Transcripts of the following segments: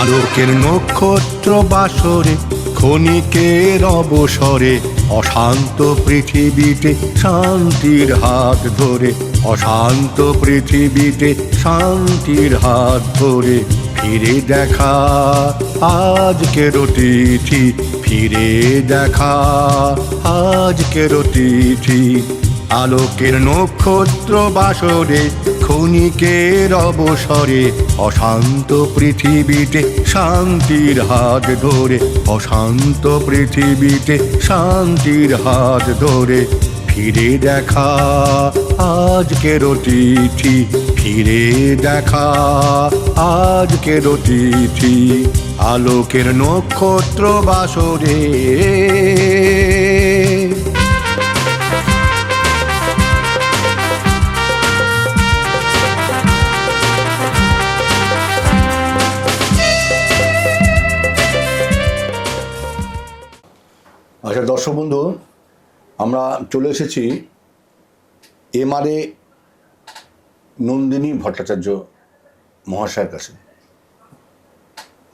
আলোকের নক্ষত্র বাসরে ক্ষণিকের অবসরে অশান্ত পৃথিবীতে শান্তির হাত ধরে, অশান্ত পৃথিবীতে শান্তির হাত ধরে ফিরে দেখা আজকের তিথি, ফিরে দেখা আজকের তিথি। আলোকের নক্ষত্র বাসরে ক্ষণিকের অবসরে অশান্ত পৃথিবীতে শান্তির হাত ধরে, অশান্ত পৃথিবীতে শান্তির হাত ধরে ফিরে দেখা আজকের তিথি, ফিরে দেখা আজকের তিথি। আলোকের নক্ষত্র বাসরে। আচ্ছা দর্শক বন্ধু, আমরা চলে এসেছি এমআরএ নন্দিনী ভট্টাচার্য মহাশয়ের কাছে,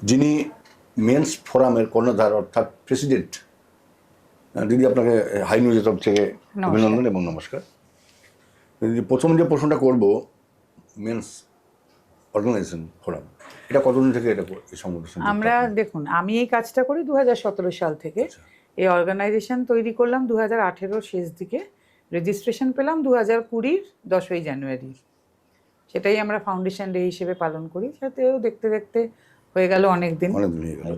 যিনি মেন্স ফোরামের কর্ণধার অর্থাৎ প্রেসিডেন্ট। দিদি, আপনাকে হাই নিউজের তরফ থেকে অভিনন্দন এবং নমস্কার। দিদি, প্রথম যে প্রশ্নটা করব, মেন্স অর্গানাইজেশন ফোরাম, এটা কতদিন থেকে এটা এই সংগঠন? আমরা দেখুন, আমি এই কাজটা করি 2017 সাল থেকে। এই অর্গানাইজেশন তৈরি করলাম 2018 শেষ দিকে, রেজিস্ট্রেশন পেলাম 2020 10ই জানুয়ারি। সেটাই আমরা ফাউন্ডেশন ডে হিসেবে পালন করি। সাথেও দেখতে দেখতে হয়ে গেল অনেক দিন হয়ে গেল।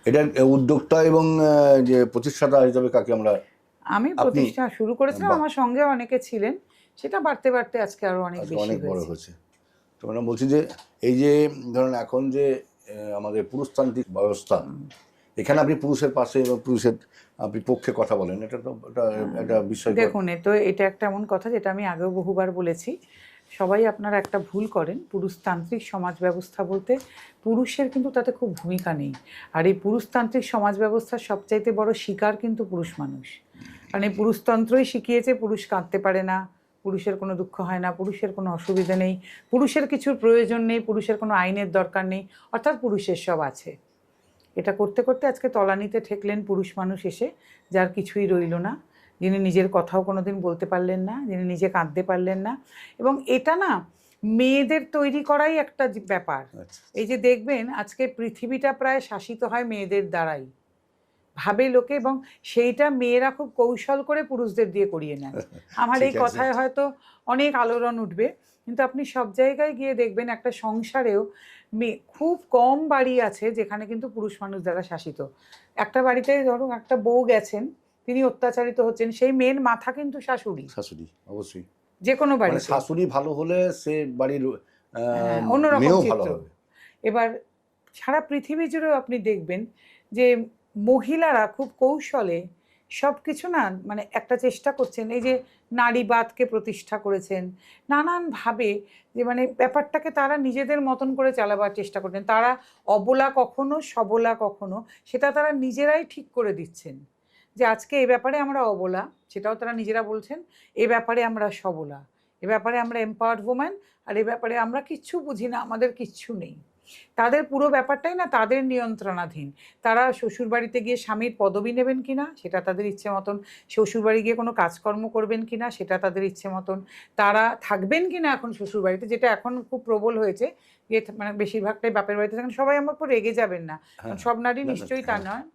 এটার উদ্যোক্তা এবং যে প্রতিষ্ঠাতা হিসাবে কাকে আমরা? আমি প্রতিষ্ঠা শুরু করেছিলাম, আমার সঙ্গে অনেকে ছিলেন, সেটা বাড়তে বাড়তে আজকে আরো অনেক বেশি হয়েছে। তো মানে বলছি যে এই যে ধরুন এখন যে আমাদের পুরুষতান্ত্রিক ব্যবস্থা, এখানে আপনি পুরুষের পাশে এবং পুরুষের আপনি পক্ষে কথা বলেন, এটা তো একটা বিষয়। দেখুন, এটা একটা এমন কথা যেটা আমি আগেও বহুবার বলেছি। সবাই আপনারা একটা ভুল করেন। পুরুষতান্ত্রিক সমাজ ব্যবস্থা বলতে পুরুষের কিন্তু তাতে খুব ভূমিকা নেই। আর এই পুরুষতান্ত্রিক সমাজ ব্যবস্থার সবচাইতে বড় শিকার কিন্তু পুরুষ মানুষ। কারণ এই পুরুষতন্ত্রই শিখিয়েছে পুরুষ কাঁদতে পারে না, পুরুষের কোনো দুঃখ হয় না, পুরুষের কোনো অসুবিধা নেই, পুরুষের কিছুর প্রয়োজন নেই, পুরুষের কোনো আইনের দরকার নেই, অর্থাৎ পুরুষের সব আছে। এটা করতে করতে আজকে তলানিতে ঠেকলেন পুরুষ মানুষ এসে, যার কিছুই রইল না, যিনি নিজের কথাও কোনোদিন বলতে পারলেন না, যিনি নিজে কাঁদতে পারলেন না। এবং এটা না মেয়েদের তৈরি করাই একটা ব্যাপার। এই যে দেখবেন আজকে পৃথিবীটা প্রায় শাসিত হয় মেয়েদের দ্বারাই, ভাবে লোকে, এবং সেইটা মেয়েরা খুব কৌশল করে পুরুষদের দিয়ে করিয়ে নেয়। আমার এই কথায় হয়তো অনেক আলোড়ন উঠবে, কিন্তু আপনি সব জায়গায় গিয়ে দেখবেন একটা সংসারেও খুব কম বাড়ি আছে যেখানে কিন্তু পুরুষ মানুষ দ্বারা শাসিত। একটা বাড়িতে ধরুন একটা বউ গেছেন, তিনি অত্যাচারিত হচ্ছেন, সেই মেয়ের মাথা কিন্তু শাশুড়ি। শাশুড়ি অবশ্যই, যে কোনো বাড়ি শাশুড়ি ভালো হলে সে বাড়ির অন্যরকম চিত্র। এবার সারা পৃথিবী জুড়েও আপনি দেখবেন যে মহিলারা খুব কৌশলে সব কিছু না মানে একটা চেষ্টা করছেন। এই যে নারীবাদকে প্রতিষ্ঠা করেছেন নানানভাবে, যে মানে ব্যাপারটাকে তারা নিজেদের মতন করে চালাবার চেষ্টা করছেন। তারা অবলা কখনো সবলা কখনো, সেটা তারা নিজেরাই ঠিক করে দিচ্ছেন যে আজকে এ ব্যাপারে আমরা অবলা, সেটাও তারা নিজেরা বলছেন, এ ব্যাপারে আমরা সবলা, এ ব্যাপারে আমরা এম্পাওয়ার্ড ওম্যান, আর এ ব্যাপারে আমরা কিচ্ছু বুঝি না, আমাদের কিচ্ছু নেই। তাদের পুরো ব্যাপারটাই না তাদের নিয়ন্ত্রণাধীন। তারা শ্বশুরবাড়িতে গিয়ে স্বামীর পদবি নেবেন কিনা সেটা তাদের ইচ্ছে মতন, শ্বশুরবাড়ি গিয়ে কোনো কাজকর্ম করবেন কিনা সেটা তাদের ইচ্ছে মতন, তারা থাকবেন কিনা এখন শ্বশুরবাড়িতে, যেটা এখন খুব প্রবল হয়েছে, যে মানে বেশিরভাগটাই বাপের বাড়িতে থাকেন। সবাই আমার উপর রেগে যাবেন না, সব নারী নিশ্চয়ই তা নয়,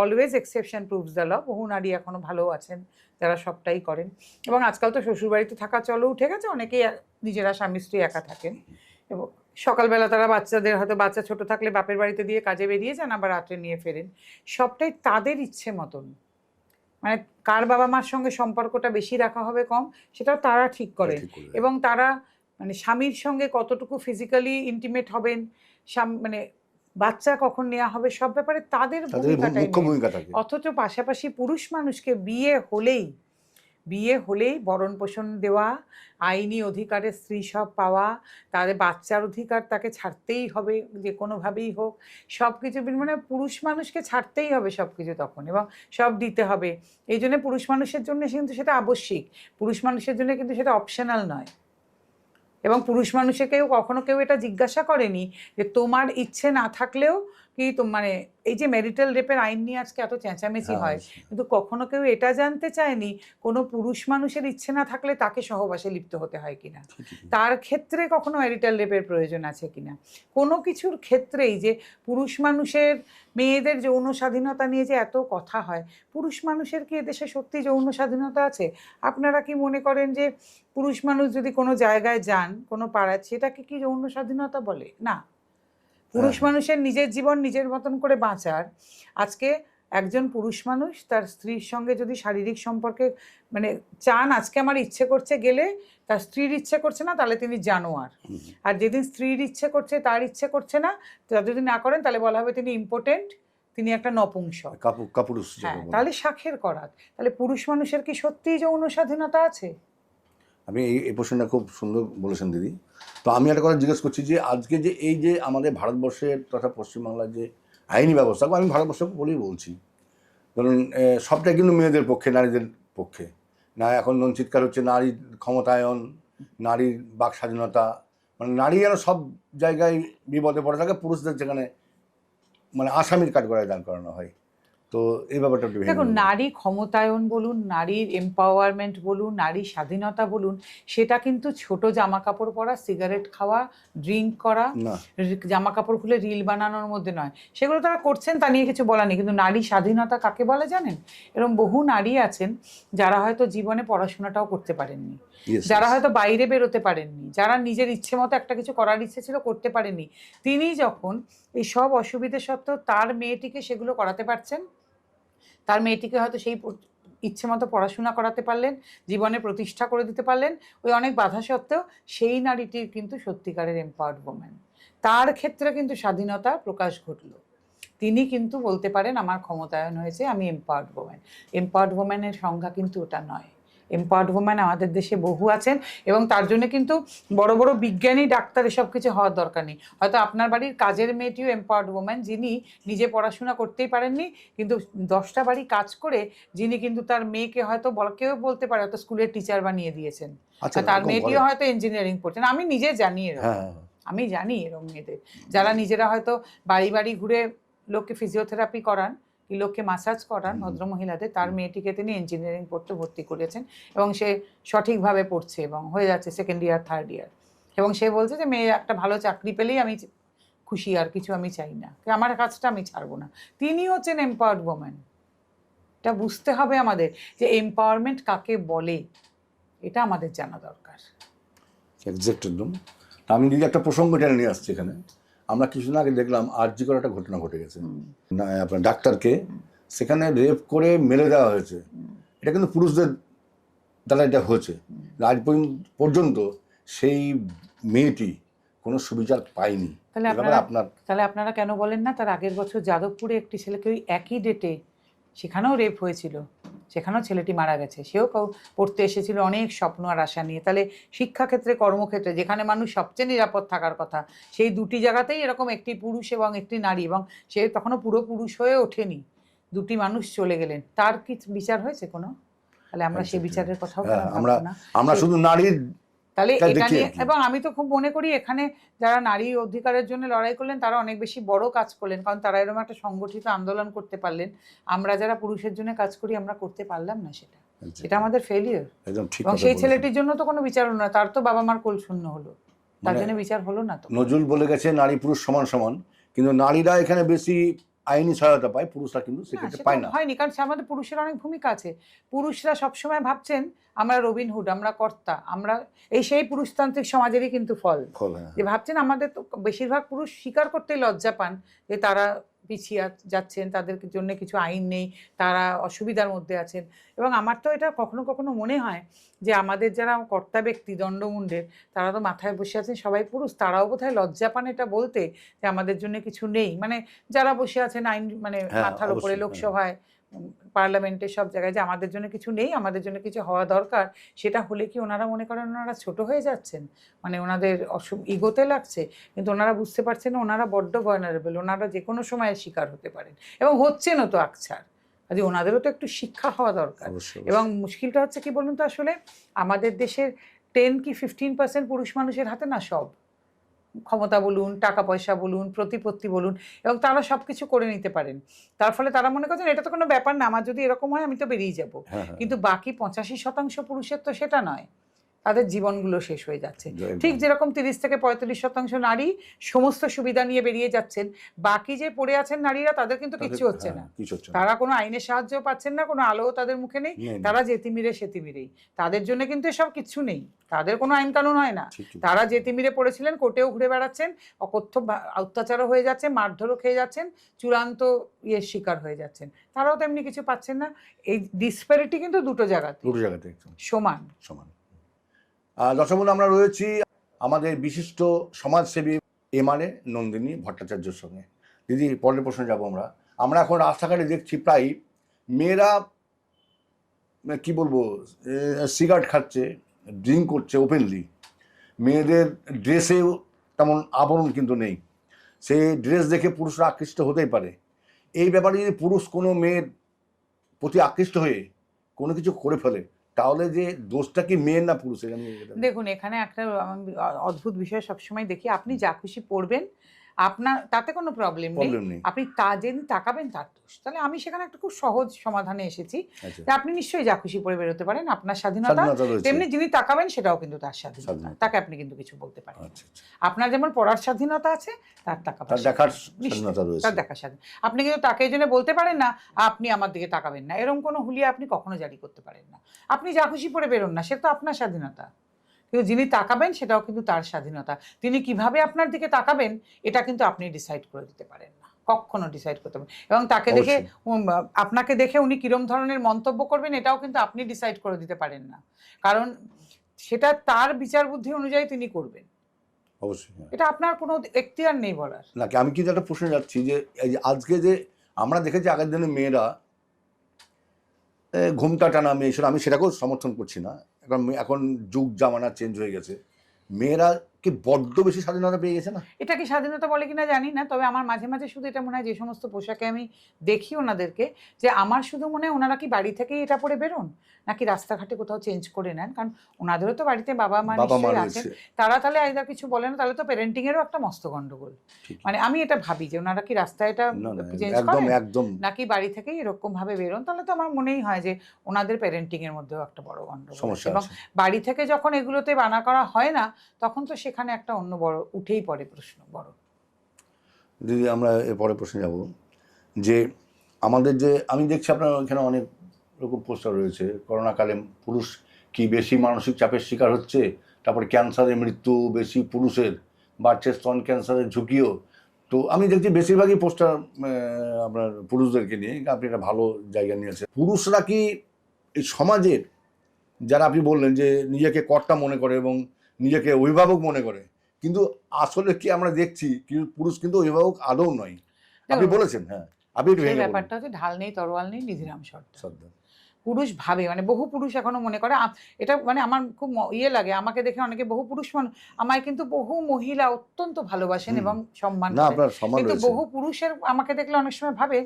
always exception proves the law. বহু নারী এখনও ভালো আছেন যারা সবটাই করেন। এবং আজকাল তো শ্বশুরবাড়িতে থাকা চলো উঠে গেছে, অনেকেই নিজেরা স্বামী স্ত্রী একা থাকেন, এবং সকালবেলা তারা বাচ্চাদের, হয়তো বাচ্চা ছোট থাকলে বাপের বাড়িতে দিয়ে কাজে বেরিয়ে যান, আবার রাত্রে নিয়ে ফেরেন। সবটাই তাদের ইচ্ছে মতন। মানে কার বাবা মার সঙ্গে সম্পর্কটা বেশি রাখা হবে কম, সেটাও তারা ঠিক করেন। এবং তারা মানে স্বামীর সঙ্গে কতটুকু ফিজিক্যালি ইন্টিমেট হবেন, মানে বাচ্চা কখন নেওয়া হবে, সব ব্যাপারে তাদের ভূমিকা থাকে। অথচ পাশাপাশি পুরুষ মানুষকে বিয়ে হলেই ভরণ পোষণ দেওয়া, আইনি অধিকারে স্ত্রী সব পাওয়া, তাদের বাচ্চার অধিকার তাকে ছাড়তেই হবে যে কোনোভাবেই হোক, সব কিছু মানে পুরুষ মানুষকে ছাড়তেই হবে সব কিছু তখন, এবং সব দিতে হবে। এই জন্য পুরুষ মানুষের জন্য কিন্তু সেটা আবশ্যিক, পুরুষ মানুষের জন্য কিন্তু সেটা অপশনাল নয়। এবং পুরুষ মানুষকেও কখনো কেউ এটা জিজ্ঞাসা করেনি যে তোমার ইচ্ছে না থাকলেও কি মানে এই যে ম্যারিটাল রেপের আইন নিয়ে আজকে এত চেঁচামেচি হয়, কিন্তু কখনো কেউ এটা জানতে চায়নি কোনো পুরুষ মানুষের ইচ্ছে না থাকলে তাকে সহবাসে লিপ্ত হতে হয় কিনা, তার ক্ষেত্রে কখনো ম্যারিটাল রেপের প্রয়োজন আছে কিনা। কোনো কিছুর ক্ষেত্রেই যে পুরুষ মানুষের মেয়েদের যৌন স্বাধীনতা নিয়ে যে এত কথা হয়, পুরুষ মানুষের কি এদেশে সত্যি যৌন স্বাধীনতা আছে? আপনারা কি মনে করেন যে পুরুষ মানুষ যদি কোনো জায়গায় যান, কোনো পাড়ায়, সেটাকে কি যৌন স্বাধীনতা বলে? না। পুরুষ মানুষের নিজের জীবন নিজের মতন করে বাঁচার, আজকে একজন পুরুষ মানুষ তার স্ত্রীর সঙ্গে যদি শারীরিক সম্পর্কে মানে চান, আজকে আমার ইচ্ছে করছে গেলে, তার স্ত্রীর ইচ্ছে করছে না, তাহলে তিনি জানোয়ার। আর যেদিন স্ত্রীর ইচ্ছে করছে, তার ইচ্ছে করছে না, যদি না করেন তাহলে বলা হবে তিনি ইম্পোর্টেন্ট, তিনি একটা নপুংসক, কাপুরুষ। হ্যাঁ, তাহলে শাখের করাত। তাহলে পুরুষ মানুষের কি সত্যিই যৌন স্বাধীনতা আছে? আপনি এই প্রশ্নটা খুব সুন্দর বলেছেন দিদি। তো আমি একটা কথা জিজ্ঞেস করছি যে আজকে যে এই যে আমাদের ভারতবর্ষের তথা পশ্চিমবাংলার যে আইনি ব্যবস্থা, আমি ভারতবর্ষকে বলেই বলছি, ধরুন সবটাই কিন্তু মেয়েদের পক্ষে, নারীদের পক্ষে না। এখন চিৎকার হচ্ছে নারী ক্ষমতায়ন, নারীর বাক স্বাধীনতা, মানে নারী যেন সব জায়গায় বিপদে পড়ে থাকে, পুরুষদের যেখানে মানে আসামির কাঠগড়ায় দাঁড় করানো হয়। তো এই ব্যাপারটা দেখুন, নারী ক্ষমতায়ন বলুন, নারীর এম্পাওয়ারমেন্ট বলুন, নারী স্বাধীনতা বলুন, সেটা কিন্তু ছোট জামা কাপড় পরা, সিগারেট খাওয়া, ড্রিঙ্ক করা, জামা কাপড় খুলে রিল বানানোর মধ্যে নয়। সেগুলো তারা করছেন, তা নিয়ে কিছু বলা নেই, কিন্তু নারী স্বাধীনতা কাকে বলে জানেন? এরকম বহু নারী আছেন যারা হয়তো জীবনে পড়াশোনাটাও করতে পারেননি, যারা হয়তো বাইরে বেরোতে পারেননি, যারা নিজের ইচ্ছে মতো একটা কিছু করার ইচ্ছে ছিল করতে পারেননি, তিনি যখন এই সব অসুবিধে সত্ত্বেও তার মেয়েটিকে সেগুলো করাতে পারছেন, তার মেয়েটিকে হয়তো সেই ইচ্ছে মতো পড়াশোনা করাতে পারলেন, জীবনে প্রতিষ্ঠা করে দিতে পারলেন, ওই অনেক বাধা সত্ত্বেও, সেই নারীটির কিন্তু সত্যিকারের এম্পাওয়ার্ড ওম্যান। তার ক্ষেত্রে কিন্তু স্বাধীনতা প্রকাশ ঘটল, তিনি কিন্তু বলতে পারেন আমার ক্ষমতায়ন হয়েছে, আমি এম্পাওয়ার্ড ওম্যান। এম্পাওয়ার্ড ওম্যানের সংজ্ঞা কিন্তু ওটা নয়। এম্পাওয়ার্ড ওম্যান আমাদের দেশে বহু আছেন, এবং তার জন্য কিন্তু বড় বড় বিজ্ঞানী, ডাক্তার, এসব কিছু হওয়ার দরকার নেই। হয়তো আপনার বাড়ির কাজের মেয়েটিও এম্পাওয়ার্ড ওম্যান, যিনি নিজে পড়াশোনা করতেই পারেননি, কিন্তু 10টা বাড়ি কাজ করে যিনি কিন্তু তার মেয়েকে হয়তো কেউ বলতে পারে হয়তো স্কুলের টিচার বানিয়ে দিয়েছেন, তার মেয়েটিও হয়তো ইঞ্জিনিয়ারিং পড়ছেন। আমি নিজে জানি এরকম, আমি জানি এরকম মেয়েদের, যারা নিজেরা হয়তো বাড়ি বাড়ি ঘুরে লোককে ফিজিওথেরাপি করান, লোককে মাসাজ করান, ভদ্রমহিলাদের, তার মেয়েটিকে তিনি ইঞ্জিনিয়ারিং পড়তে ভর্তি করেছেন, এবং সে সঠিকভাবে পড়ছে এবং হয়ে যাচ্ছে সেকেন্ড ইয়ার, থার্ড ইয়ার, এবং সে বলছে যে মেয়ে একটা ভালো চাকরি পেলেই আমি খুশি, আর কিছু আমি চাই না, আমার কাজটা আমি ছাড়বো না। তিনি হচ্ছেন এম্পাওয়ার্ড ওম্যান। এটা বুঝতে হবে আমাদের যে এম্পাওয়ারমেন্ট কাকে বলে, এটা আমাদের জানা দরকার। এক্সাক্ট একদম। আমি যদি একটা প্রসঙ্গ টেনে নিয়ে আসছি এখানে, আমরা কিছুদিন আগে দেখলাম আরজি করে একটা ঘটনা ঘটে গেছে, আপনার ডাক্তারকে সেখানে রেপ করে মেরে দেওয়া হয়েছে। এটা কিন্তু পুরুষদের দ্বারা এটা হয়েছে। আজ পর্যন্ত সেই মেয়েটি কোনো সুবিচার পায়নি। তাহলে আপনারা কেন বলেন না তার আগের বছর যাদবপুরে একটি ছেলেকে ওই একই ডেটে, সেখানেও রেপ হয়েছিল, সেখানেও ছেলেটি মারা গেছে, সেও পড়তে এসেছিল অনেক স্বপ্ন আর আশা নিয়ে। তাহলে শিক্ষাক্ষেত্রে, কর্মক্ষেত্রে, যেখানে মানুষ সবচেয়ে নিরাপদ থাকার কথা, সেই দুটি জায়গাতেই এরকম একটি পুরুষ এবং একটি নারী, এবং সে তখনও পুরো পুরুষ হয়ে ওঠেনি, দুটি মানুষ চলে গেলেন, তার কি বিচার হয়েছে কোনো? তাহলে আমরা সেই বিচারের কথাও আমরা শুধু নারীর, তাহলে এটা নিয়ে, এবং আমি তো খুব মনে করি এখানে যারা নারী অধিকারের জন্য লড়াই করলেন তারা অনেক বেশি বড় কাজ করলেন, কারণ তারা এরকম একটা সংগঠিত আন্দোলন করতে পারলেন। আমরা যারা পুরুষের জন্য কাজ করি আমরা করতে পারলাম না, সেটা আমাদের ফেলিয়ার। এবং সেই ছেলেটির জন্য তো কোনো বিচার হলো না, তার তো বাবা মার কোল শূন্য হলো, তার জন্য বিচার হলো না। তো নজরুল বলে গেছে নারী পুরুষ সমান সমান, কিন্তু নারীরা এখানে বেশি আইনি সহায়তা পায়, পুরুষরা কিন্তু সেক্ষেত্রে পায় না। হয়নি, কারণ আমাদের পুরুষের অনেক ভূমিকা আছে। পুরুষরা সবসময় ভাবছেন আমরা রবিনহুড, আমরা কর্তা, আমরা সেই পুরুষতান্ত্রিক সমাজেরই কিন্তু ফল, যে ভাবছেন আমাদের তো বেশিরভাগ পুরুষ স্বীকার করতেই লজ্জা পান যে তারা পিছিয়ে যাচ্ছেন, তাদের জন্য কিছু আইন নেই, তারা অসুবিধার মধ্যে আছেন। এবং আমার তো এটা কখনো কখনো মনে হয় যে আমাদের যারা কর্তা ব্যক্তি, দণ্ডমুণ্ডের, তারা তো মাথায় বসে আছেন সবাই পুরুষ, তারাও বোধহয় লজ্জা পান এটা বলতে যে আমাদের জন্য কিছু নেই। মানে যারা বসে আছেন আইন মানে মাথার উপরে, লোকসভায়, পার্লামেন্টে, সব জায়গায়, যে আমাদের জন্য কিছু নেই, আমাদের জন্য কিছু হওয়া দরকার, সেটা হলে কি ওনারা মনে করেন ওনারা ছোট হয়ে যাচ্ছেন, মানে ওনাদের ইগোতে লাগছে? কিন্তু ওনারা বুঝতে পারছেন না ওনারা বড্ড ভলনারেবল, ওনারা যে কোনো সময় শিকার হতে পারেন, এবং হচ্ছেনও তো আকছার। কাজে ওনাদেরও তো একটু শিক্ষা হওয়া দরকার। এবং মুশকিলটা হচ্ছে কি বলুন তো, আসলে আমাদের দেশের 10 কি 15% পুরুষ মানুষের হাতে না সব ক্ষমতা বলুন, টাকা পয়সা বলুন, প্রতিপত্তি বলুন, এবং তারা সব কিছু করে নিতে পারেন। তার ফলে তারা মনে করছেন এটা তো কোনো ব্যাপার না, আমার যদি এরকম হয় আমি তো বেরিয়ে যাব। কিন্তু বাকি 85% পুরুষের তো সেটা নয়, তাদের জীবনগুলো শেষ হয়ে যাচ্ছে। ঠিক যেরকম 30 থেকে 45% নারী সমস্ত সুবিধা নিয়ে বেরিয়ে যাচ্ছেন, বাকি যে পড়ে আছেন নারীরা তাদের কিন্তু কিচ্ছু হচ্ছে না। তারা কোনো আইনের সাহায্য পাচ্ছেন না, কোনো আলো তাদের মুখে নেই, তারা যেতিমিরে সেতিমিরেই। তাদের জন্য কিন্তু এসব কিচ্ছু নেই, তাদের কোনো আইন কানুন হয় না। তারা যেতিমিরে পড়েছিলেন, কোর্টেও ঘুরে বেড়াচ্ছেন, অকথ্য অত্যাচারও হয়ে যাচ্ছে, মারধরও খেয়ে যাচ্ছেন, চূড়ান্ত ইয়ের শিকার হয়ে যাচ্ছেন। তারাও তেমনি কিছু পাচ্ছেন না। এই ডিসপ্যারিটি কিন্তু দুটো জায়গাতে সমান সমান। দর্শক বন্ধু, আমরা রয়েছি আমাদের বিশিষ্ট সমাজসেবী এমআরএ নন্দিনী ভট্টাচার্যের সঙ্গে। দিদি, পরের প্রশ্নে যাবো আমরা এখন রাস্তাঘাটে দেখছি প্রায় মেয়েরা কি বলবো, সিগারেট খাচ্ছে, ড্রিঙ্ক করছে ওপেনলি। মেয়েদের ড্রেসেও তেমন আবরণ কিন্তু নেই, সেই ড্রেস দেখে পুরুষরা আকৃষ্ট হতেই পারে। এই ব্যাপারে যদি পুরুষ কোনো মেয়ের প্রতি আকৃষ্ট হয়ে কোনো কিছু করে ফেলে, তাহলে যে দোষটা কি মেয়ের না পুরুষের? দেখুন, এখানে একটা অদ্ভুত বিষয় সবসময় দেখি, আপনি যা খুশি পড়বেন, আপনার তাতে কোনো প্রবলেম নেই, আপনি তা যেদিন তাকাবেন তার দোষ। তাহলে আমি সেখানে একটা খুব সহজ সমাধানে এসেছি যে আপনি নিশ্চয়ই যা খুশি পড়ে বেরোতে পারেন, আপনার স্বাধীনতা, তেমনি যিনি তাকাবেন সেটাও কিন্তু তার স্বাধীনতা, তাকে আপনি কিন্তু কিছু বলতে পারেন। আপনার যেমন পড়ার স্বাধীনতা আছে, তার দেখার স্বাধীনতা রয়েছে, তার দেখার স্বাধীনতা। আপনি কিন্তু তাকে এই জন্য বলতে পারেন না আপনি আমার দিকে তাকাবেন না, এরকম কোনো হুলিয়া আপনি কখনো জারি করতে পারেন না। আপনি যা খুশি পড়ে বেরোন না, সেটা তো আপনার স্বাধীনতা, কিন্তু যিনি তাকাবেন সেটাও কিন্তু তার স্বাধীনতা। তিনি কিভাবে আপনার দিকে তাকাবেন এটা কিন্তু আপনি ডিসাইড করে দিতে পারেন না, কখনো ডিসাইড করতে পারেন। এবং তাকে দেখে, আপনাকে দেখে উনি কিরম ধরনের মন্তব্য করবেন এটাও কিন্তু আপনি ডিসাইড করে দিতে পারেন না, কারণ সেটা তার বিচার বুদ্ধি অনুযায়ী তিনি করবেন। অবশ্যই এটা আপনার কোনো এখতিয়ার নেই বলার। না, আমি কিন্তু একটা প্রশ্নে যাচ্ছি যে আজকে যে আমরা দেখেছি আগের দিনে মেয়েরা ঘুমটা টানা মেয়ে, আমি সেটাকেও সমর্থন করছি না, এখন যুগ জামানা চেঞ্জ হয়ে গেছে, মেয়েরা কি বড্ড বেশি স্বাধীনতা পেয়ে গেছে না? এটা কি স্বাধীনতা বলে কিনা জানি না, তবে আমার মাঝে মাঝে শুধু এটা মনে হয়, যে সমস্ত পোশাকে আমি দেখি ওনাদেরকে, যে আমার শুধু মনে হয় ওনারা কি বাড়ি থেকেই এটা পরে বেরোন, নাকি রাস্তাঘাটে কোথাও চেঞ্জ করে নেন, কারণ ওনাদেরও তো বাড়িতে বাবা মা নিশ্চয়ই আছেন, তারা তাহলে আইদার কিছু বলে না, তাহলে তো প্যারেন্টিং এরও একটা মস্ত গন্ডগোল। মানে আমি এটা ভাবি যে ওনারা কি রাস্তায় এটা চেঞ্জ করেন নাকি বাড়ি থেকেই এরকম ভাবে বেরোন, তাহলে তো আমার মনেই হয় যে ওনাদের প্যারেন্টিং এর মধ্যেও একটা বড় গন্ডগোল। এবং বাড়ি থেকে যখন এগুলোতে বানা করা হয় না, তখন তো সেখানে একটা অন্য বড় উঠেই পড়ে প্রশ্ন বড়। দিদি, আমরা এরপরে প্রশ্নে যাব যে আমাদের যে আমি দেখছি আপনার এখানে অনেক রকম পোস্টার রয়েছে, করোনাকালে পুরুষ কি বেশি মানসিক চাপের শিকার হচ্ছে, তারপরে ক্যান্সারের মৃত্যু বেশি পুরুষের, বাড়ছে স্তন ক্যান্সারের ঝুঁকিও। তো আমি দেখছি বেশিরভাগই পোস্টার আপনার পুরুষদেরকে নিয়ে, আপনি একটা ভালো জায়গা নিয়েছেন। পুরুষরা কি এই সমাজের, যারা আপনি বললেন যে নিজেকে কর্তা মনে করে এবং নিজেকে অভিভাবক মনে করে, কিন্তু আসলে কি আমরা দেখছি কিন্তু পুরুষ কিন্তু অভিভাবক আদৌ নয়, আপনি বলেছেন। হ্যাঁ, আপনি ব্যাপারটা হচ্ছে ঢাল নেই তরোয়াল নেই, নিধিরাম সর্দার। পুরুষ ভাবে, মানে বহু পুরুষ এখনো মনে করে, এটা মানে আমার খুব লাগে, আমাকে দেখে অনেকে বহু পুরুষ আমায় কিন্তু বহু মহিলা অত্যন্ত ভালোবাসেন এবং সম্মান করেন, কিন্তু বহু পুরুষের আমাকে দেখলে অনেক সময় ভাবে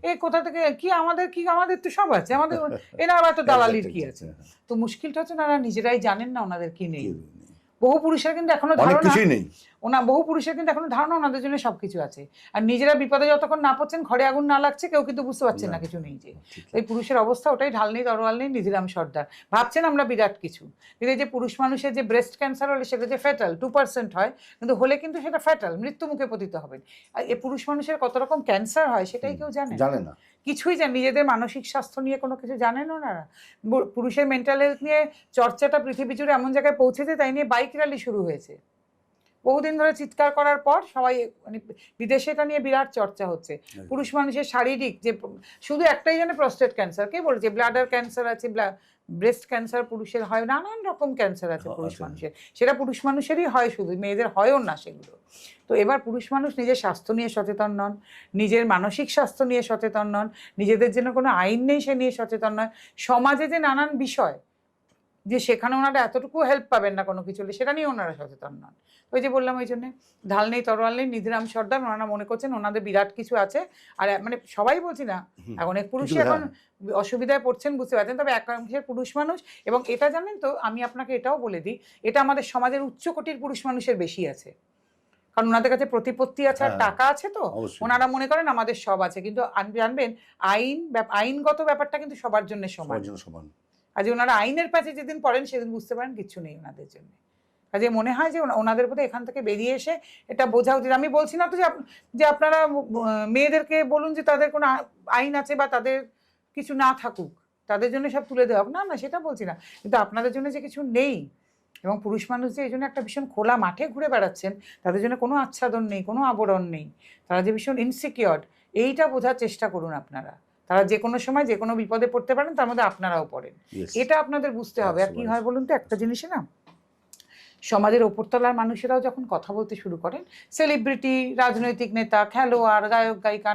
এই কোথা থেকে কি আমাদের তো সব আছে, আমাদের এনার এত দালালির কি আছে। তো মুশকিলটা হচ্ছে ওনারা নিজেরাই জানেন না ওনাদের কি নেই। বহু পুরুষের কিন্তু এখনো বহু পুরুষের কিন্তু এখনো ধারণা ওনাদের জন্য সবকিছু আছে, আর নিজেরা বিপদে যতক্ষণ না পড়ছেন, ঘরে আগুন না লাগছে, কেউ কিন্তু বুঝতে পারছেন না কিছু নেই। যে এই পুরুষের অবস্থা ওটাই, ঢাল নেই তরোয়াল নেই, নিধিরাম সর্দার। ভাবছেন আমরা বিরাট কিছু, কিন্তু যে পুরুষ মানুষের যে ব্রেস্ট ক্যান্সার হলে সেটা যে ফ্যাটাল 2% হয়, কিন্তু হলে কিন্তু সেটা ফ্যাটাল, মৃত্যু মুখে পতিত হবেন। আর এই পুরুষ মানুষের কত রকম ক্যান্সার হয় সেটাই কেউ জানে না, কিছুই জানে, নিজেদের মানসিক স্বাস্থ্য নিয়ে কোনো কিছু জানেন ওনারা। পুরুষের মেন্টাল হেলথ নিয়ে চর্চাটা পৃথিবী জুড়ে এমন জায়গায় পৌঁছেছে, তাই নিয়ে বাইক র্যালি শুরু হয়েছে বহুদিন ধরে, চিৎকার করার পর সবাই, মানে বিদেশে এটা নিয়ে বিরাট চর্চা হচ্ছে। পুরুষ মানুষের শারীরিক যে, শুধু একটাই জানে প্রস্টেট ক্যান্সার, কে বলেছে ব্লাডার ক্যান্সার আছে, ব্রেস্ট ক্যান্সার পুরুষের হয়, নানান রকম ক্যান্সার আছে পুরুষ মানুষের, সেটা পুরুষ মানুষেরই হয়, শুধু মেয়েদের হয়ও না সেগুলো। তো এবার পুরুষ মানুষ নিজের স্বাস্থ্য নিয়ে সচেতন নন, নিজের মানসিক স্বাস্থ্য নিয়ে সচেতন নন, নিজেদের জন্য কোনো আইন নেই সে নিয়ে সচেতন নয়, সমাজে যে নানান বিষয়, যে সেখানে ওনারা এতটুকু হেল্প পাবেন না কোনো কিছু হলে, সেটা নিয়ে ওনারা সচেতন নন। ওই যে বললাম ওই জন্যে ঢাল নেই তরোয়াল নেই, নিধিরাম সর্দার, ওনারা মনে করছেন ওনাদের বিরাট কিছু আছে। আর মানে সবাই বলছি না, অনেক পুরুষই এখন অসুবিধায় পড়ছেন বুঝতে পারছেন, তবে একাংশের পুরুষ মানুষ, এবং এটা জানেন তো আমি আপনাকে এটাও বলে দিই, এটা আমাদের সমাজের উচ্চকোটির পুরুষ মানুষের বেশি আছে, কারণ ওনাদের কাছে প্রতিপত্তি আছে আর টাকা আছে, তো ওনারা মনে করেন আমাদের সব আছে। কিন্তু জানবেন আইনগত ব্যাপারটা কিন্তু সবার জন্য সমান। আজ ওনারা আইনের পাশে যেদিন পড়েন সেদিন বুঝতে পারেন কিচ্ছু নেই ওনাদের জন্য। কাজে মনে হয় যে ওনাদের বোধহয় এখান থেকে বেরিয়ে এসে এটা বোঝা উচিত। আমি বলছি না তো যে আপনারা মেয়েদেরকে বলুন যে তাদের কোনো আইন আছে বা তাদের কিছু না থাকুক, তাদের জন্য সব তুলে দেওয়া, না না সেটা বলছি না, কিন্তু আপনাদের জন্য যে কিছু নেই, এবং পুরুষ মানুষ যে এই জন্য একটা ভীষণ খোলা মাঠে ঘুরে বেড়াচ্ছেন, তাদের জন্য কোনো আচ্ছাদন নেই, কোনো আবরণ নেই, তারা যে ভীষণ ইনসিকিওর, এইটা বোঝার চেষ্টা করুন আপনারা। তারা যে কোনো সময় যে কোনো বিপদে পড়তে পারেন, তার মধ্যে আপনারাও পড়েন, এটা আপনাদের বুঝতে হবে। আর কি হয় বলুন তো, একটা জিনিসে না, সমাজের ওপরতলার মানুষেরাও যখন কথা বলতে শুরু করেন, সেলিব্রিটি, রাজনৈতিক নেতা, খেলোয়াড়, গায়ক গায়িকা,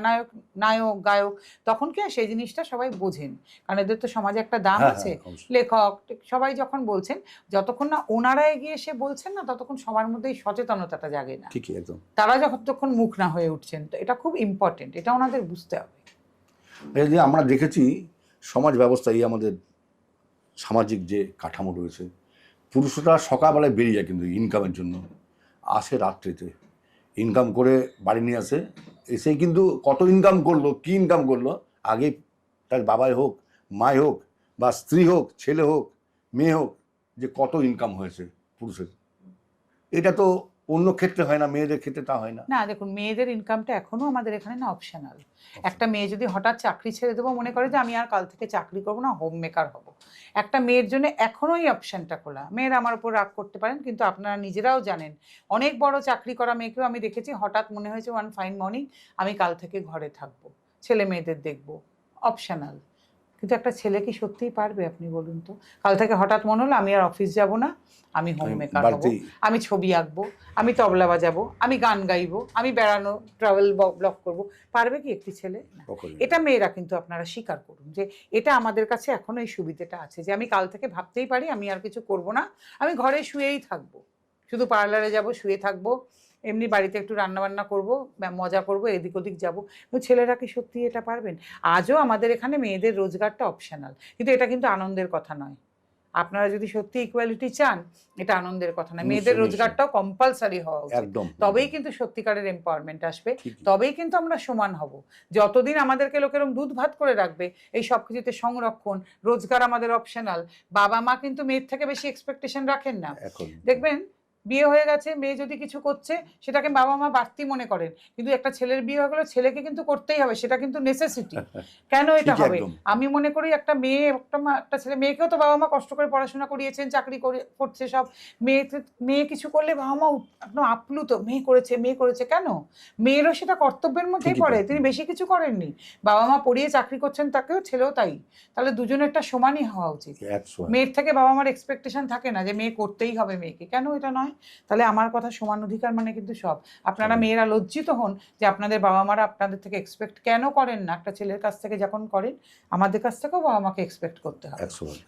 নায়ক গায়ক, তখন কি সেই জিনিসটা সবাই বোঝেন, কারণ এদের তো সমাজে একটা দাম আছে। লেখক সবাই যখন বলছেন, যতক্ষণ না ওনারা এগিয়ে এসে বলছেন না, ততক্ষণ সবার মধ্যে এই সচেতনতাটা জাগে না। তারা যতক্ষণ মুখ না হয়ে উঠছেন, তো এটা খুব ইম্পর্টেন্ট, এটা ওনাদের বুঝতে হবে। এই যে আমরা দেখেছি সমাজ ব্যবস্থায় আমাদের সামাজিক যে কাঠামো রয়েছে, পুরুষরা সকালবেলায় বেরিয়ে যায় কিন্তু ইনকামের জন্য, আসে রাত্রিতে, ইনকাম করে বাড়ি নিয়ে আসে, এসে কিন্তু কত ইনকাম করলো, কী ইনকাম করলো, আগে তার বাবাই হোক, মাই হোক, বা স্ত্রী হোক, ছেলে হোক, মেয়ে হোক, যে কত ইনকাম হয়েছে পুরুষের। এটা তো অন্য ক্ষেত্রে হয় না, মেয়েদের ক্ষেত্রে তা হয় না। না দেখুন, মেয়েদের ইনকামটা এখনো আমাদের এখানে না অপশনাল। একটা মেয়ে যদি হঠাৎ চাকরি ছেড়ে দেবো মনে করে যে আমি আর কাল থেকে চাকরি করবো না, হোম মেকার হব, একটা মেয়ের জন্য এখনোই অপশনটা খোলা। মেয়েরা আমার উপর রাগ করতে পারেন, কিন্তু আপনারা নিজেরাও জানেন, অনেক বড় চাকরি করা মেয়েকেও আমি দেখেছি হঠাৎ মনে হয়েছে ওয়ান ফাইন মর্নিং আমি কাল থেকে ঘরে থাকবো, ছেলে মেয়েদের দেখবো, অপশনাল। কিন্তু একটা ছেলে কি সত্যিই পারবে আপনি বলুন তো? কাল থেকে হঠাৎ মনে হলো আমি আর অফিস যাব না, আমি হোম মেকার হবো, আমি ছবি আঁকবো, আমি তবলা বাজাবো, আমি গান গাইবো, আমি বেড়ানো ট্রাভেল ব্লগ করবো, পারবে কি একটি ছেলে? এটা মেয়েরা কিন্তু আপনারা স্বীকার করুন যে এটা আমাদের কাছে এখনো এই সুবিধাটা আছে, যে আমি কাল থেকে ভাবতেই পারি আমি আর কিছু করব না, আমি ঘরে শুয়েই থাকবো, শুধু পার্লারে যাব, শুয়ে থাকবো, এমনি বাড়িতে একটু রান্নাবান্না করব, মজা করব, এদিক ওদিক যাবো। কিন্তু ছেলেরা কি সত্যি এটা পারবেন? আজও আমাদের এখানে মেয়েদের রোজগারটা অপশনাল, কিন্তু এটা কিন্তু আনন্দের কথা নয়। আপনারা যদি সত্যি ইকুয়ালিটি চান, এটা আনন্দের কথা না, মেয়েদের রোজগারটাও কম্পালসারি হওয়া উচিত, তবেই কিন্তু সত্যিকারের এম্পাওয়ারমেন্ট আসবে, তবেই কিন্তু আমরা সমান হব। যতদিন আমাদেরকে লোকেরম দুধ ভাত করে রাখবে, এই সব কিছুতে সংরক্ষণ, রোজগার আমাদের অপশনাল, বাবা মা কিন্তু মেয়ের থেকে বেশি এক্সপেকটেশন রাখেন না। দেখবেন বিয়ে হয়ে গেছে, মেয়ে যদি কিছু করছে সেটাকে বাবা মা বাড়তি মনে করেন, কিন্তু একটা ছেলের বিয়ে হয়ে গেলে ছেলেকে কিন্তু করতেই হবে, সেটা কিন্তু নেসেসিটি। কেন এটা হবে? আমি মনে করি একটা মেয়ে একটা ছেলে, মেয়েকেও তো বাবা মা কষ্ট করে পড়াশোনা করিয়েছেন, চাকরি করছে সব, মেয়ে কিছু করলে বাবা মা একদম আপ্লুত, মেয়ে করেছে। কেন? মেয়েরও সেটা কর্তব্যের মধ্যেই পড়ে, তিনি বেশি কিছু করেননি, বাবা মা পড়িয়ে চাকরি করছেন, তাকেও ছেলেও তাই, তাহলে দুজনের একটা সমানই হওয়া উচিত। মেয়ের থেকে বাবা মার এক্সপেকটেশন থাকে না যে মেয়ে করতেই হবে মেয়েকে, কেন এটা নয়? তাহলে আমার কথা সমান অধিকার মানে কিন্তু সব। আপনারা মেয়েরা লজ্জিত হন যে আপনাদের বাবা মারা আপনাদের থেকে এক্সপেক্ট কেন করেন না, একটা ছেলের কাছ থেকে যখন করেন, আমাদের কাছ থেকেও বাবা মাকে এক্সপেক্ট করতে হবে।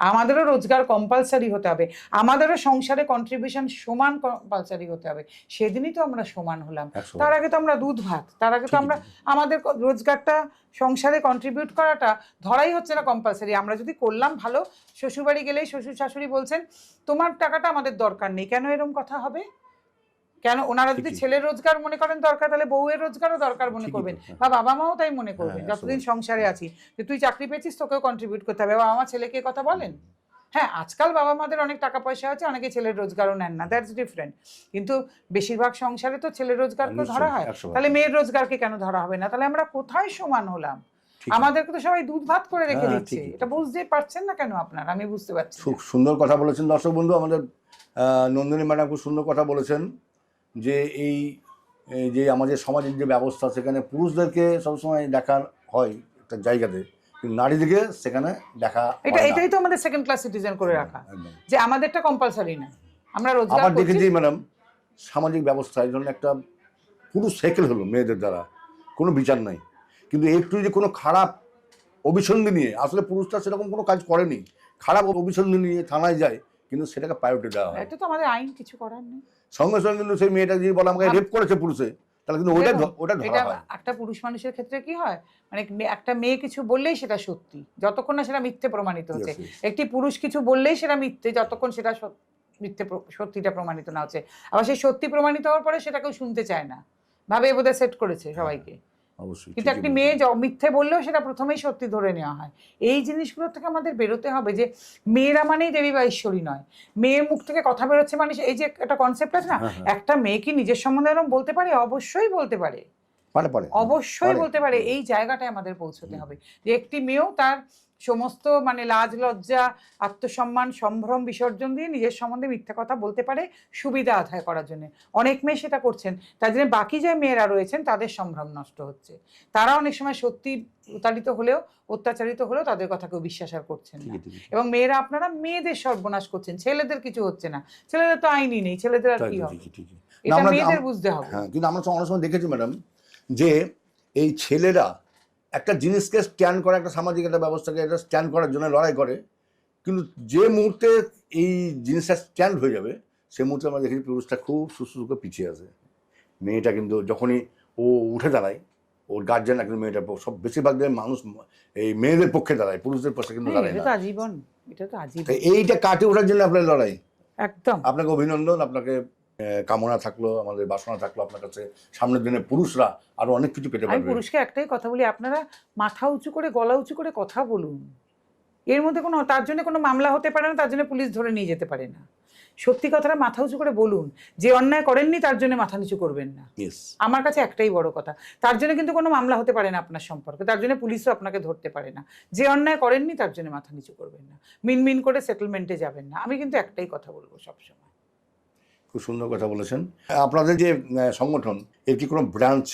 আমাদেরও রোজগার কম্পালসারি হতে হবে, আমাদেরও সংসারে কন্ট্রিবিউশন সমান কম্পালসারি হতে হবে, সেদিনই তো আমরা সমান হলাম। তার আগে তো আমরা দুধ ভাত, তার আগে তো আমরা আমাদের রোজগারটা সংসারে কন্ট্রিবিউট করাটা ধরাই হচ্ছে না কম্পালসারি। আমরা যদি করলাম ভালো, শ্বশুরবাড়ি গেলেই শ্বশুর শাশুড়ি বলছেন তোমার টাকাটা আমাদের দরকার নেই, কেন এরকম কথা হবে? কেন? ওনারা যদি ছেলের রোজগার মনে করেন দরকার, তাহলে বউয়ের রোজগারও দরকার মনে করবেন, বা বাবা মাও তাই মনে করবেন যতদিন সংসারে আছি, যে তুই চাকরি পেয়েছিস তোকেও কন্ট্রিবিউট করতে হবে। বাবা মা ছেলেকে কথা বলেন? হ্যাঁ, আজকাল বাবা মাদের অনেক টাকা পয়সা আছে, অনেকে ছেলের রোজগারও নেন না, দ্যাটস ডিফারেন্ট, কিন্তু বেশিরভাগ সংসারে তো ছেলের রোজগারকে ধরা হয়, তাহলে মেয়ের রোজগারকে কেন ধরা হবে না? তাহলে আমরা কোথায় সমান হলাম? আমাদেরকে তো সবাই দুধ ভাত করে রেখে দিচ্ছে, এটা বুঝতেই পারছেন না কেন আপনারা? আমি বুঝতে পারছি। খুব সুন্দর কথা বলেছেন দর্শক বন্ধু, আমাদের নন্দিনী ম্যাডাম খুব সুন্দর কথা বলেছেন, যে এই যে আমাদের সমাজের যে ব্যবস্থা, সেখানে পুরুষদেরকে সবসময় দেখা হয় একটা জায়গাতে, কিন্তু নারীদেরকে সেখানে দেখা এটাই তো আমাদের সেকেন্ড ক্লাস সিটিজেন করে রাখা, যে আমাদেরটা কম্পালসারি না, আমরা রোজগার আবার দেখেছি ম্যাডাম সামাজিক ব্যবস্থা এই ধরনের একটা পুরো সাইকেল হলো, মেয়েদের দ্বারা কোনো বিচার নাই, কিন্তু একটু যে কোনো খারাপ অভিসন্ধি নিয়ে, আসলে পুরুষরা সেরকম কোনো কাজ করেনি, খারাপ অভিসন্ধি নিয়ে থানায় যায়, কিন্তু সেটাকে প্রায়োরিটি দেওয়া হয়। এটা তো আমাদের আইন কিছু করার নেই। সঙ্গে সঙ্গে কিন্তু সেই মেয়েটা যদি বলে আমাকে রেপ করেছে পুরুষে, তাহলে কিন্তু ওটা এটা ধরা হয়। একটা পুরুষ মানুষের ক্ষেত্রে কি হয়, মানে একটা মেয়ে কিছু বললেই সেটা সত্যি, যতক্ষণ না সেটা মিথ্যে প্রমাণিত হচ্ছে। Yes, yes. একটি পুরুষ কিছু বললেই সেটা মিথ্যে, যতক্ষণ সেটা সত্যিটা প্রমাণিত না হচ্ছে। আবার সেই সত্যি প্রমাণিত হওয়ার পরে সেটা কেউ শুনতে চায় না, ভাবে বোধহয় সেট করেছে সবাইকে। অবশ্যই। কিন্তু একটি মেয়ে মিথ্যে বললেও সেটা প্রথমেই সত্যি ধরে নেওয়া হয়। এই জিনিসগুলো থেকে আমাদের বেরোতে হবে, যে মেয়েরা মানেই দেবী বা ঈশ্বরী নয়। মেয়ের মুখ থেকে কথা বেরোচ্ছে মানে, এই যে একটা কনসেপ্ট আছে না, একটা মেয়ে কি নিজের সম্বন্ধে এরকম বলতে পারে? অবশ্যই বলতে পারে, অবশ্যই বলতে পারে। এই জায়গাটায় আমাদের পৌঁছতে হবে যে একটি মেয়েও তার সমস্ত মানে লাজ লজ্জা আত্মসম্মান সম্ভ্রম বিসর্জন দিয়ে নিজের সম্বন্ধে মিথ্যা কথা বলতে পারে সুবিধা আদায় করার জন্য। অনেক মেয়ে সেটা করছেন, তার জন্য বাকি যে মেয়েরা রয়েছেন তাদের সম্ভ্রম নষ্ট হচ্ছে। তারা অনেক সময় সত্যি প্রতারিত হলেও অত্যাচারিত হলেও তাদের কথা কেউ বিশ্বাস আর করছেন না। এবং মেয়েরা আপনারা মেয়েদের সর্বনাশ করছেন, ছেলেদের কিছু হচ্ছে না। ছেলেদের তো আইনই নেই, ছেলেদের আর কি হবে? এটা মেয়েদের বুঝতে হবে। কিন্তু আমরা অনেক সময় দেখেছি ম্যাডাম, যে এই ছেলেরা একটা জিনিসকে স্ট্যান্ড করে, একটা সামাজিক একটা ব্যবস্থাকে এটা স্ট্যান্ড করার জন্য লড়াই করে, কিন্তু যে মুহূর্তে এই জিনিসটা স্ট্যান্ড হয়ে যাবে সেই মুহূর্তে আমরা দেখেছি পুরুষটা খুব সুস্থ পিছিয়ে আসে। মেয়েটা কিন্তু যখনই ও উঠে দাঁড়ায়, ওর গার্জেনরা কিন্তু মেয়েটা সব বেশিরভাগ মানুষ এই মেয়েদের পক্ষে দাঁড়ায়, পুরুষদের পক্ষে কিন্তু দাঁড়ায় না। এটা তো আজীবন। এইটা কাটে ওঠার জন্য আপনার লড়াই। একদম। আপনাকে অভিনন্দন, আপনাকে কামনা থাকলো, আমাদের বাসনা থাকলো আপনার কাছে সামনের দিনে পুরুষরা আরো অনেক কিছু পেতে পারবে। আমি পুরুষকে একটাই কথা বলি, আপনারা মাথা উঁচু করে গলা উঁচু করে কথা বলুন। এর মধ্যে কোনো তার জন্য কোনো মামলা হতে পারে না, তার জন্য পুলিশ ধরে নিয়ে যেতে পারে না। সত্যি কথাটা মাথা উঁচু করে বলুন। যে অন্যায় করেননি তার জন্য মাথা নিচু করবেন না। আমার কাছে একটাই বড় কথা, তার জন্য কিন্তু কোনো মামলা হতে পারে না আপনার সম্পর্কে, তার জন্য পুলিশও আপনাকে ধরতে পারে না। যে অন্যায় করেননি তার জন্য মাথা নিচু করবেন না, মিনমিন করে সেটেলমেন্টে যাবেন না। আমি কিন্তু একটাই কথা বলবো সবসময়। খুব সুন্দর কথা বলেছেন। আপনাদের যে সংগঠন, এর কি কোনো ব্রাঞ্চ?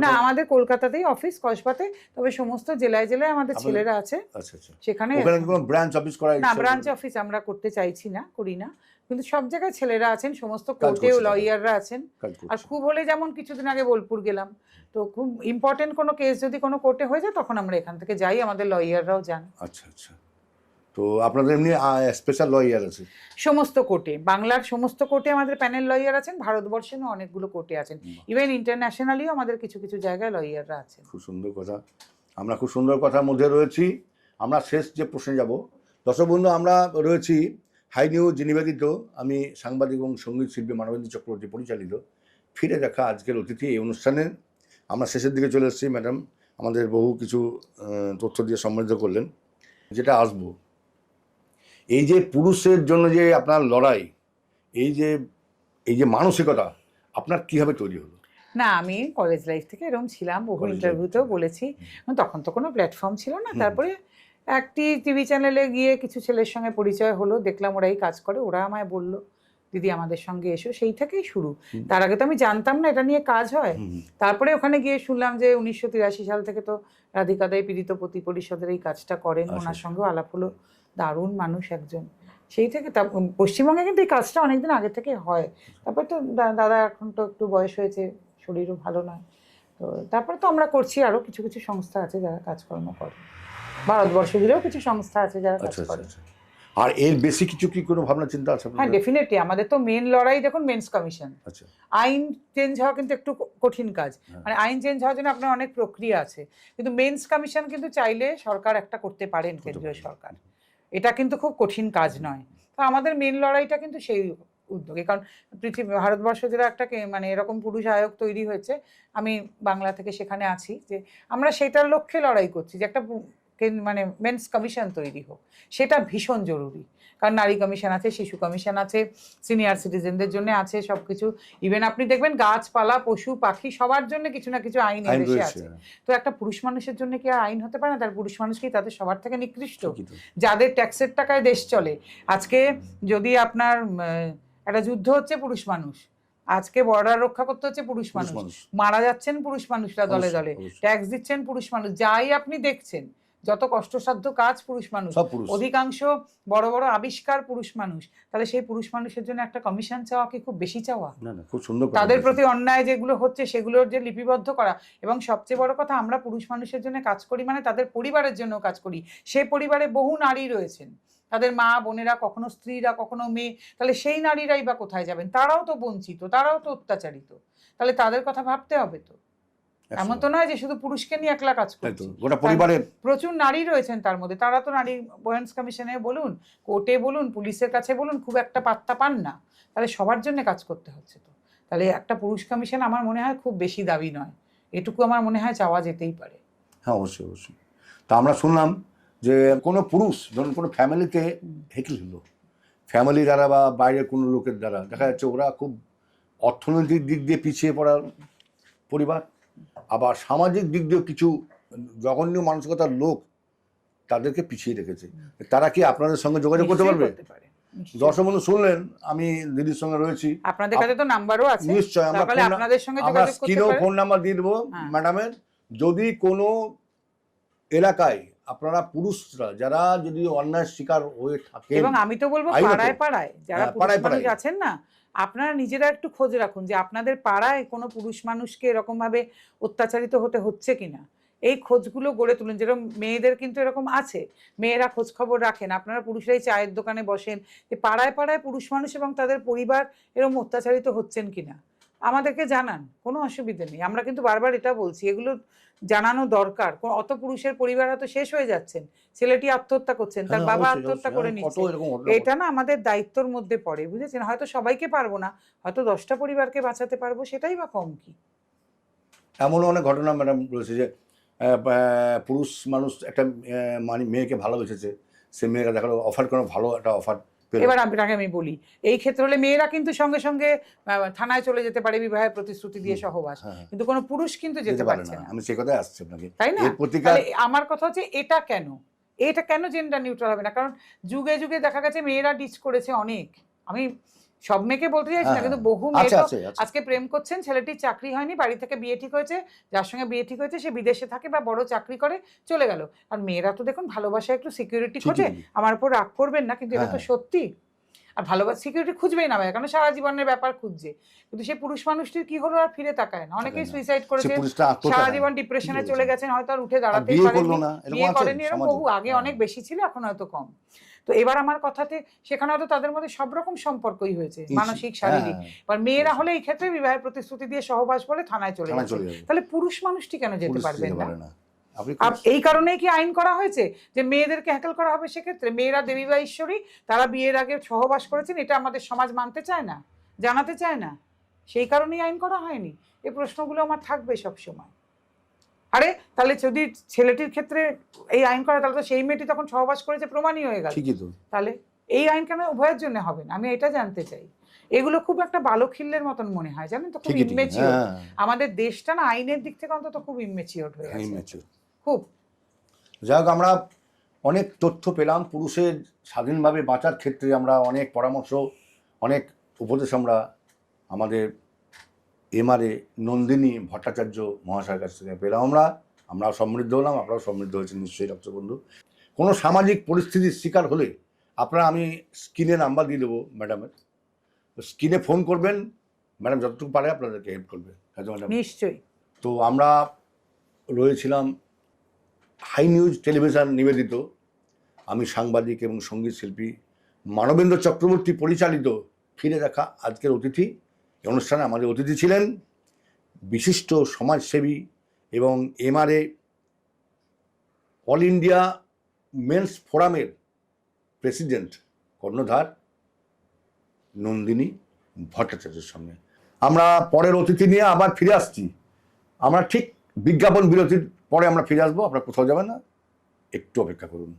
না, আমাদের কলকাতাতেই অফিস, কসবাতে, তবে সমস্ত জেলায় জেলায় আমাদের ছেলেরা আছে। আচ্ছা আচ্ছা। সেখানে কোনো ব্রাঞ্চ অফিস করা? না, ব্রাঞ্চ অফিস আমরা করতে চাইছি না, করি না, কিন্তু সব জায়গায় ছেলেরা আছেন, সমস্ত কোর্টেও লয়াররা আছেন। আর খুব হলে যেমন কিছুদিন আগে বোলপুর গেলাম, তো খুব ইম্পর্টেন্ট কোনো কেস যদি কোনো কোর্টে হয়ে যায় তখন আমরা এখান থেকে যাই, আমাদের লয়াররাও যান। আচ্ছা আচ্ছা। তো আপনাদের এমনি স্পেশাল লয়ার আছে? সমস্ত কোর্টে, বাংলার সমস্ত কোর্টে আমাদের প্যানেল লয়ার আছেন, ভারতবর্ষেরও অনেকগুলো কোর্টে আছেন, ইভেন ইন্টারন্যাশনালিও আমাদের কিছু কিছু জায়গায় লয়াররা আছেন। খুব সুন্দর কথা, আমরা খুব সুন্দর কথার মধ্যে রয়েছি। আমরা শেষ যে প্রশ্নে যাব, দর্শক বন্ধু, আমরা রয়েছি হাই নিউজ নিবেদিত, আমি সাংবাদিক এবং সঙ্গীত শিল্পী মানবেন্দ্র চক্রবর্তী পরিচালিত ফিরে দেখা আজকের অতিথি এই অনুষ্ঠানে। আমরা শেষের দিকে চলে এসেছি। ম্যাডাম আমাদের বহু কিছু তথ্য দিয়ে সমৃদ্ধ করলেন। যেটা আসবো, এই যে পুরুষের জন্য যে আপনার লড়াই, এই যে মানসিকতা আপনার কীভাবে তৈরি হলো? না, আমি কলেজ লাইফ থেকে এরকম ছিলাম, বহু ইন্টারভিউতেও বলেছি। তখন তো কোনো প্ল্যাটফর্ম ছিল না। তারপরে একটি টিভি চ্যানেলে গিয়ে কিছু ছেলের সঙ্গে পরিচয় হলো, দেখলাম ওরাই কাজ করে, ওরা আমায় বললো দিদি আমাদের সঙ্গে এসো, সেই থেকেই শুরু। তার আগে তো আমি জানতাম না এটা নিয়ে কাজ হয়। তারপরে ওখানে গিয়ে শুনলাম যে 1983 সাল থেকে তো রাধিকা দাই পীড়িত পতি পরিষদের এই কাজটা করেন, ওনার সঙ্গেও আলাপ হলো। দারুণ মানুষ একজন। সেই থেকে পশ্চিমবঙ্গে কিন্তু এই কাজটা অনেকদিন আগে থেকে হয়। তারপর তো দাদা এখন তো একটু বয়স হয়েছে, শরীরও ভালো নয়, তো তারপরে তো আমরা করছি। আরও কিছু কিছু সংস্থা আছে যারা কাজকর্ম করে, ভারতবর্ষ জুড়েও কিছু সংস্থা আছে যারা কাজ করে। আর এর বেশি কিছু কি কোনো ভাবনা চিন্তা আছে? হ্যাঁ, ডেফিনেটলি। আমাদের তো মেন লড়াই দেখুন মেন্স কমিশন। আইন চেঞ্জ হওয়া কিন্তু একটু কঠিন কাজ, মানে আইন চেঞ্জ হওয়ার জন্য আপনার অনেক প্রক্রিয়া আছে, কিন্তু মেন্স কমিশন কিন্তু চাইলে সরকার একটা করতে পারেন, কেন্দ্রীয় সরকার। এটা কিন্তু খুব কঠিন কাজ নয়। তো আমাদের মেন লড়াইটা কিন্তু সেই উদ্যোগে, কারণ ভারতবর্ষ যেটা একটা মানে এরকম পুরুষ আয়োগ তৈরি হয়েছে, আমি বাংলা থেকে সেখানে আছি, যে আমরা সেটার লক্ষ্যে লড়াই করছি যে একটা মানে মেন্স কমিশন তৈরি হোক। সেটা ভীষণ জরুরি, কারণ নারী কমিশন আছে, শিশু কমিশন আছে, সিনিয়র সিটিজেনদের জন্য আছে, সব কিছু। ইভেন আপনি দেখবেন গাছপালা পশু পাখি সবার জন্য কিছু না কিছু আইন দেশে আছে। তো একটা পুরুষ মানুষের জন্য কি আর আইন হতে পারে না? তার পুরুষ মানুষ কি তাদের সবার থেকে নিকৃষ্ট? যাদের ট্যাক্সের টাকায় দেশ চলে, আজকে যদি আপনার একটা যুদ্ধ হচ্ছে পুরুষ মানুষ, আজকে বর্ডার রক্ষা করতে হচ্ছে পুরুষ মানুষ, মারা যাচ্ছেন পুরুষ মানুষরা দলে দলে, ট্যাক্স দিচ্ছেন পুরুষ মানুষ, যাই আপনি দেখছেন যত কষ্টসাধ্য কাজ পুরুষ মানুষ, সব পুরুষ। অধিকাংশ বড় বড় আবিষ্কার পুরুষ মানুষ, তাহলে সেই পুরুষ মানুষের জন্য একটা কমিশন চাওয়া কি খুব বেশি চাওয়া? না না, খুব সুন্দর কথা তাদের বলেছেন। প্রতি অন্যায় যেগুলো হচ্ছে সেগুলোর যে লিপিবদ্ধ করা, এবং সবচেয়ে বড় কথা আমরা পুরুষ মানুষের জন্য কাজ করি মানে তাদের পরিবারের জন্য কাজ করি। সে পরিবারে বহু নারী রয়েছেন, তাদের মা বোনেরা, কখনো স্ত্রীরা, কখনো মেয়ে, তাহলে সেই নারীরাই বা কোথায় যাবেন? তারাও তো বঞ্চিত, তারাও তো অত্যাচারিত, তাহলে তাদের কথা ভাবতে হবে তো। এমন তো নয় যে শুধু পুরুষকে নিয়ে একলা কাজ তাই তো, করছি, গোটা পরিবারের প্রচুর নারী রয়েছেন তার মধ্যে, তারা তো নারী ওমেন্স কমিশনে বলুন, কোর্টে বলুন, পুলিশের কাছে বলুন, খুব একটা পাত্তা পান না, তাহলে সবার জন্য কাজ করতে হচ্ছে তো। তাহলে একটা পুরুষ কমিশন আমার মনে হয় খুব বেশি দাবি নয়, এটুকু আমার মনে হয় চাওয়া যেতেই পারে। হ্যাঁ, অবশ্যই অবশ্যই। তা আমরা শুনলাম যে কোনো পুরুষ ধরুন কোনো ফ্যামিলিতে হেকিল হলো, ফ্যামিলি দ্বারা বা বাইরের কোনো লোকের দ্বারা, দেখা যাচ্ছে ওরা খুব অর্থনৈতিক দিক দিয়ে পিছিয়ে পড়া পরিবার, আবার সামাজিক দিক দিয়েও কিছু জঘন্য মানসিকতার লোক তাদেরকে পিছিয়ে রেখেছে। তারা কি আপনাদের সঙ্গে যোগাযোগ করতে পারবে? করতে পারে, নিশ্চয়ই। দর্শক বন্ধু শুনলেন, আমি দিদির সঙ্গে রয়েছি, আপনাদের কাছে তো নাম্বারও আছে, নিশ্চয়ই আমরা তাহলে আপনাদের সঙ্গে আমরা যোগাযোগ করতে স্ক্রিনেও পারেন। ফোন নাম্বার দিয়ে দেবো হ্যাঁ। ম্যাডামের। যদি কোনো এলাকায় আপনারা পুরুষরা যারা যদি অন্যায় শিকার হয়ে থাকেন, এবং আমি তো বলবো আইনত। পাড়ায় পাড়ায় যারা হ্যাঁ, পুরুষ পাড়ায় মানুষ পাড়ায়। আছেন না, আপনারা নিজেরা একটু খোঁজ রাখুন যে আপনাদের পাড়ায় কোনো পুরুষ মানুষকে এরকম ভাবে অত্যাচারিত হতে হচ্ছে কিনা। এই খোঁজগুলো গড়ে তুলুন। যেরকম মেয়েদের কিন্তু এরকম আছে, মেয়েরা খোঁজ খবর রাখেন, আপনারা পুরুষরাই চায়ের দোকানে বসেন, যে পাড়ায় পাড়ায় পুরুষ মানুষ এবং তাদের পরিবার এরকম অত্যাচারিত হচ্ছেন কিনা আমাদেরকে জানান, কোনো অসুবিধা নেই। আমরা কিন্তু বারবার এটা বলছি, এগুলো জানানো দরকার। অত পুরুষের পরিবার হয়তো শেষ হয়ে যাচ্ছেন, ছেলেটি আত্মহত্যা করছেন, তার হ্যাঁ, বাবা অবশ্যই, আত্মহত্যা অবশ্যই। করে কত নিচ্ছে, এরকম ঘটনা এটা না আমাদের দায়িত্বর মধ্যে পড়ে, বুঝেছেন? হয়তো সবাইকে পারবো না, হয়তো 10টা পরিবারকে বাঁচাতে পারবো, সেটাই বা কম কি। এমনও অনেক ঘটনা ম্যাডাম রয়েছে যে পুরুষ মানুষ একটা মানে মেয়েকে ভালোবেসেছে, সে মেয়েরা দেখালো অফার কোনো ভালো একটা অফার পেল। এবার আপনাকে আমি বলি, এই ক্ষেত্রে হলে মেয়েরা কিন্তু সঙ্গে সঙ্গে থানায় চলে যেতে পারে বিবাহের প্রতিশ্রুতি দিয়ে সহবাস, হ্যাঁ। কিন্তু কোনো পুরুষ কিন্তু যেতে পারছে না, আমি সে কথাই আসছি আপনাকে, তাই না? এর প্রতিকার। তাহলে আমার কথা হচ্ছে এটা কেন, এটা কেন জেন্ডার নিউট্রাল হবে না? কারণ যুগে যুগে দেখা গেছে মেয়েরা ডিচ করেছে অনেক। আমি সব মেয়েকে বলতে চাইছি না, হ্যাঁ, কিন্তু বহু মেয়ে আছে, তো আছে, আছে। আজকে প্রেম করছেন, ছেলেটির চাকরি হয়নি, বাড়ি থেকে বিয়ে ঠিক হয়েছে, যার সঙ্গে বিয়ে ঠিক হয়েছে সে বিদেশে থাকে বা বড় চাকরি করে, চলে গেল। আর মেয়েরা তো দেখুন ভালোবাসায় একটু সিকিউরিটি ঠিকই খোঁজে, ঠিকই। আমার উপর রাগ করবেন না, কিন্তু এটা তো হ্যাঁ। সত্যি। আর ভালোবাসা সিকিউরিটি খুঁজবেই না ভাই, কারণ সারা জীবনের ব্যাপার খুঁজছে, কিন্তু সেই পুরুষ মানুষটির কি হলো আর ফিরে তাকায় না। অনেকেই না। সুইসাইড সে করেছে, পুরুষটা আত্মহত্যা সারা করে। জীবন ডিপ্রেশনে ঠিকই চলে বলেছেন। গেছেন, হয়তো আর উঠে দাঁড়াতেই বিয়ে পারেননি, করলো না, এরকম বিয়ে আছে করেনি, এরকম সমাজে। বহু। আগে হ্যাঁ। অনেক বেশি ছিল, এখন হয়তো কম। তো এবার আমার কথাতে সেখানে হয়তো তাদের মধ্যে সব রকম সম্পর্কই হয়েছে, মানসিক, শারীরিক। এবার মেয়েরা হলে এই ক্ষেত্রে বিবাহের প্রতিশ্রুতি দিয়ে সহবাস বলে থানায় চলে থানায় যাচ্ছে, চলে যাবে। তাহলে পুরুষ মানুষটি কেন যেতে পুলিশ পারবেন যেতে না? পারে না। আপনি আর এই কারণেই কি আইন করা হয়েছে যে মেয়েদেরকে হ্যাকেল করা হবে? সেক্ষেত্রে মেয়েরা দেবী বা ঈশ্বরী, তারা বিয়ের আগে সহবাস করেছেন, এটা আমাদের সমাজ মানতে চায় না, জানাতে চায় না, সেই কারণেই আইন করা হয়নি। এই প্রশ্নগুলো আমার থাকবে সব সময়। আরে তাহলে যদি ছেলেটির ক্ষেত্রে এই আইন করা, তাহলে তো সেই মেয়েটি তখন সহবাস করেছে প্রমাণই হয়ে গেল, ঠিকই তো। তাহলে এই আইন কেন উভয়ের জন্য হবে না? আমি এটা জানতে চাই। এগুলো খুব একটা বালখিল্যের মতন মনে হয়, জানেন তো, খুব ঠিকই ঠিকই। ইমেচিওর। হ্যাঁ, আমাদের দেশটা না আইনের দিক থেকে অন্তত খুব ইমেচিওর হয়ে হ্যাঁ, গেছে, immature। খুব। যাই হোক, আমরা অনেক তথ্য পেলাম পুরুষের স্বাধীনভাবে বাঁচার ক্ষেত্রে। আমরা অনেক পরামর্শ, অনেক উপদেশ আমরা আমাদের এমআরএ নন্দিনী ভট্টাচার্য মহাশয়ের কাছ থেকে পেলাম। আমরাও সমৃদ্ধ হলাম, আপনারাও সমৃদ্ধ হয়েছেন নিশ্চয়ই দর্শক বন্ধু। কোনো সামাজিক পরিস্থিতির শিকার হলে আপনারা, আমি স্ক্রিনে নাম্বার দিয়ে দেবো ম্যাডামের, স্ক্রিনে ফোন করবেন, ম্যাডাম যতটুকু পারে আপনাদেরকে হেল্প করবে। হ্যাঁ ম্যাডাম, নিশ্চয়ই। তো আমরা রয়েছিলাম হাই নিউজ টেলিভিশন নিবেদিত, আমি সাংবাদিক এবং সঙ্গীত শিল্পী মানবেন্দ্র চক্রবর্তী পরিচালিত ফিরে দেখা আজকের অতিথি। এই অনুষ্ঠানে আমাদের অতিথি ছিলেন বিশিষ্ট সমাজসেবী এবং এমআরএ অল ইন্ডিয়া মেন্স ফোরামের প্রেসিডেন্ট কর্ণধার নন্দিনী ভট্টাচার্যের সঙ্গে। আমরা পরের অতিথি নিয়ে আবার ফিরে আসছি। আমরা ঠিক বিজ্ঞাপন বিরতির পরে আমরা ফিরে আসবো, আপনারা কোথাও যাবেন না, একটু অপেক্ষা করুন।